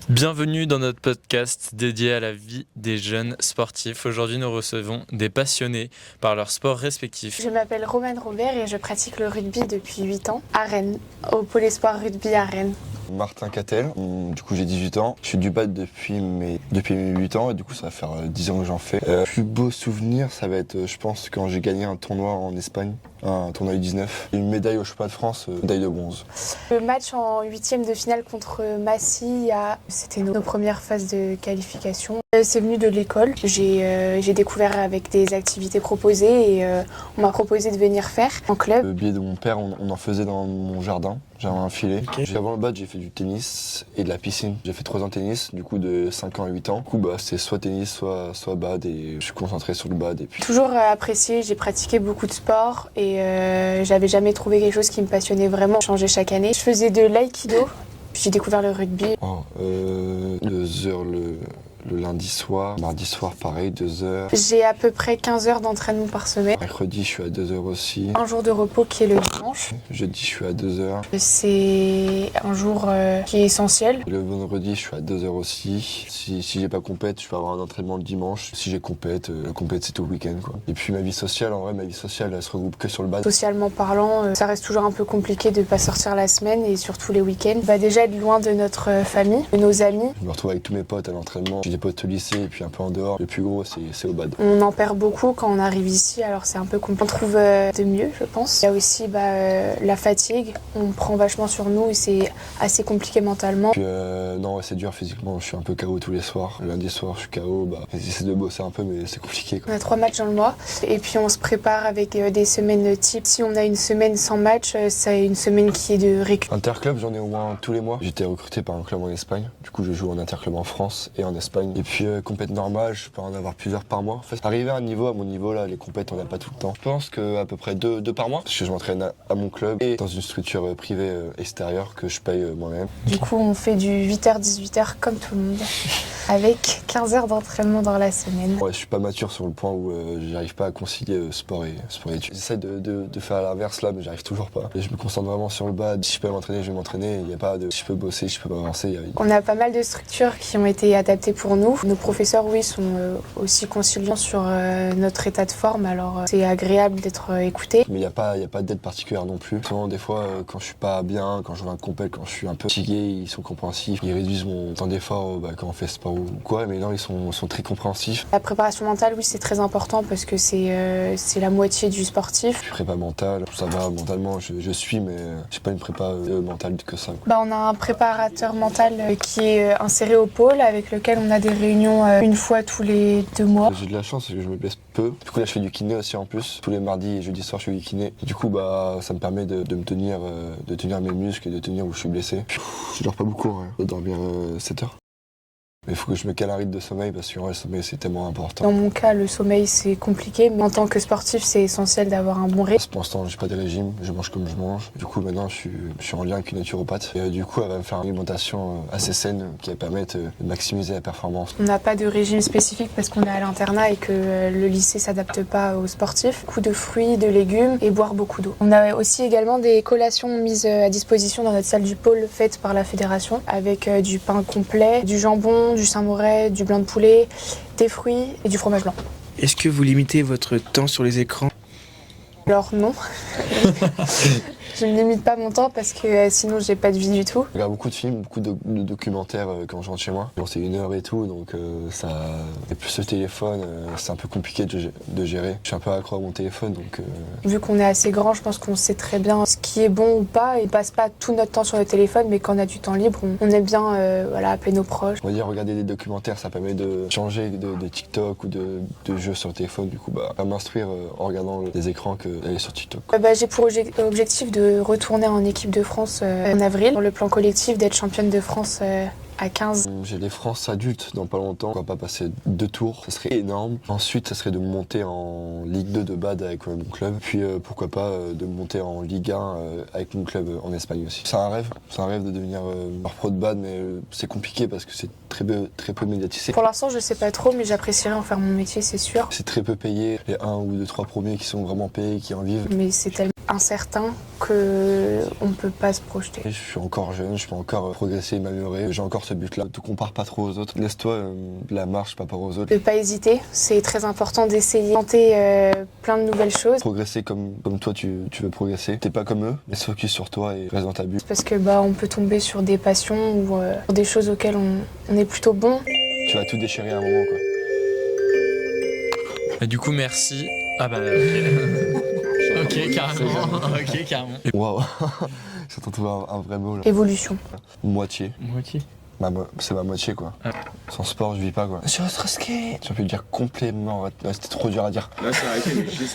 Bienvenue dans notre podcast dédié à la vie des jeunes sportifs. Aujourd'hui, nous recevons des passionnés par leur sport respectif. Je m'appelle Romane Robert et je pratique le rugby depuis 8 ans à Rennes, au Pôle Espoir Rugby à Rennes. Martin Cattel, du coup j'ai 18 ans. Je suis du bad depuis mes 8 ans et du coup ça va faire 10 ans que j'en fais. Plus beau souvenir, ça va être je pense quand j'ai gagné un tournoi en Espagne, un tournoi U19. Une médaille au championnat de France, médaille de bronze. Le match en 8e de finale contre Massy, c'était nos premières phases de qualification. C'est venu de l'école. J'ai découvert avec des activités proposées et on m'a proposé de venir faire en club. Le billet de mon père, on en faisait dans mon jardin. J'avais un filet. Okay. Avant le bad, j'ai fait du tennis et de la piscine. J'ai fait 3 ans de tennis, du coup de 5 ans à 8 ans. Du coup, c'était soit tennis, soit bad et je suis concentré sur le bad. Et puis... Toujours apprécié, j'ai pratiqué beaucoup de sports et j'avais jamais trouvé quelque chose qui me passionnait vraiment. J'ai changé chaque année. Je faisais de l'aïkido, j'ai découvert le rugby. 2 heures le lundi soir, mardi soir pareil, 2 heures. J'ai à peu près 15 heures d'entraînement par semaine. Mercredi je suis à 2 heures aussi. Un jour de repos qui est le dimanche. Jeudi je suis à 2 heures. C'est un jour qui est essentiel. Le vendredi je suis à 2 heures aussi. Si j'ai pas compète, je peux avoir un entraînement le dimanche. Si j'ai compète, la compète c'est tout le week-end quoi. Et puis ma vie sociale, en vrai ma vie sociale elle se regroupe que sur le bad. Socialement parlant, ça reste toujours un peu compliqué de pas sortir la semaine et surtout les week-ends. Déjà être loin de notre famille, de nos amis. Je me retrouve avec tous mes potes à l'entraînement. J'ai des potes au lycée et puis un peu en dehors. Le plus gros c'est au bad. On en perd beaucoup quand on arrive ici, alors c'est un peu compliqué. On trouve de mieux je pense. Il y a aussi la fatigue, on prend vachement sur nous et c'est assez compliqué mentalement. Puis, non c'est dur physiquement, je suis un peu KO tous les soirs. Le lundi soir je suis KO, j'essaie de bosser un peu mais c'est compliqué quoi. On a 3 matchs dans le mois et puis on se prépare avec des semaines type. Si on a une semaine sans match, c'est une semaine qui est de récup. Interclub j'en ai au moins tous les mois. J'étais recruté par un club en Espagne, du coup je joue en interclub en France et en Espagne. Et puis compète normale, je peux en avoir plusieurs par mois. En fait, arriver à mon niveau là, les compètes on n'a pas tout le temps. Je pense qu'à peu près 2 par mois, parce que je m'entraîne à mon club et dans une structure privée extérieure que je paye moi-même. Du coup on fait du 8h-18h comme tout le monde, avec 15 heures d'entraînement dans la semaine. Ouais, je suis pas mature sur le point où j'arrive pas à concilier sport et études. J'essaie de faire à l'inverse là, mais j'arrive toujours pas. Et je me concentre vraiment sur le bad. Si je peux m'entraîner, je vais m'entraîner. Il y a pas de si je peux bosser, je peux pas avancer. On a pas mal de structures qui ont été adaptées pour nous. Nos professeurs, oui, sont aussi conciliants sur notre état de forme, alors c'est agréable d'être écouté. Mais il y a pas d'aide particulière non plus. Souvent, des fois, quand je suis pas bien, quand je vais à un compète, quand je suis un peu fatigué, ils sont compréhensifs. Ils réduisent mon temps d'effort quand on fait sport ou quoi, mais non, ils sont très compréhensifs. La préparation mentale, oui, c'est très important parce que c'est la moitié du sportif. Je suis prépa mentale, ça va, mentalement, je suis, mais j'ai pas une prépa mentale que ça. On a un préparateur mental qui est inséré au pôle, avec lequel on a des réunions une fois tous les 2 mois. J'ai de la chance, c'est que je me blesse peu. Du coup là je fais du kiné aussi en plus. Tous les mardis et jeudis soirs je fais du kiné. Et du coup ça me permet de me tenir, de tenir mes muscles et de tenir où je suis blessé. Je dors pas beaucoup, hein. Je dois dormir 7 heures. Mais il faut que je me cale un rythme de sommeil parce que le sommeil c'est tellement important. Dans mon cas, le sommeil c'est compliqué, mais en tant que sportif c'est essentiel d'avoir un bon rythme. Pour l'instant j'ai pas de régime, je mange comme je mange. Du coup maintenant je suis en lien avec une naturopathe. Et du coup elle va me faire une alimentation assez saine qui va permettre de maximiser la performance. On n'a pas de régime spécifique parce qu'on est à l'internat et que le lycée s'adapte pas aux sportifs. Beaucoup de fruits, de légumes et boire beaucoup d'eau. On a aussi également des collations mises à disposition dans notre salle du pôle faites par la fédération avec du pain complet, du jambon, du Saint-Moré, du blanc de poulet, des fruits et du fromage blanc. Est-ce que vous limitez votre temps sur les écrans ? Alors non. Je ne limite pas mon temps parce que sinon j'ai pas de vie du tout. Je regarde beaucoup de films, beaucoup de documentaires quand je rentre chez moi. Bon, c'est 1 heure et tout, donc ça. Et plus le téléphone, c'est un peu compliqué de gérer. Je suis un peu accro à mon téléphone, donc. Vu qu'on est assez grand, je pense qu'on sait très bien ce qui est bon ou pas. Et on passe pas tout notre temps sur le téléphone, mais quand on a du temps libre, on aime bien appeler nos proches. On va dire regarder des documentaires, ça permet de changer de TikTok ou de jeux sur le téléphone. Du coup, à m'instruire en regardant les écrans que d'aller sur TikTok. J'ai pour objectif de retourner en équipe de France en avril, dans le plan collectif d'être championne de France à 15. J'ai les France adultes dans pas longtemps. On va pas passer 2 tours, ça serait énorme. Ensuite, ça serait de monter en Ligue 2 de bad avec mon club. Puis pourquoi pas de monter en Ligue 1 avec mon club en Espagne aussi. C'est un rêve de devenir pro de bad, mais c'est compliqué parce que c'est très peu médiatisé. Pour l'instant, je sais pas trop, mais j'apprécierais en faire mon métier, c'est sûr. C'est très peu payé. Les 1 ou 2, 3 premiers qui sont vraiment payés, qui en vivent. Mais c'est tellement incertain qu'on ne peut pas se projeter. Je suis encore jeune, je peux encore progresser et m'améliorer. J'ai encore ce but-là. Ne te compare pas trop aux autres. Laisse-toi la marche par rapport aux autres. De ne pas hésiter, c'est très important d'essayer de tenter plein de nouvelles choses. Progresser comme toi tu veux progresser. T'es pas comme eux, mais focus sur toi et reste dans ta bulle. Parce que on peut tomber sur des passions ou sur des choses auxquelles on est plutôt bon. Tu vas tout déchirer à un moment, quoi. Et du coup, merci. Ah bah ok. Ok, carrément. Ok, carrément. Waouh. J'entends trouver un vrai mot là. Évolution. Moitié. Moitié. C'est ma moitié, quoi. Ah. Sans sport, je vis pas, quoi. Sur le skate. Tu peux dire complètement. Ouais, c'était trop dur à dire. Là, c'est arrêté, mais juste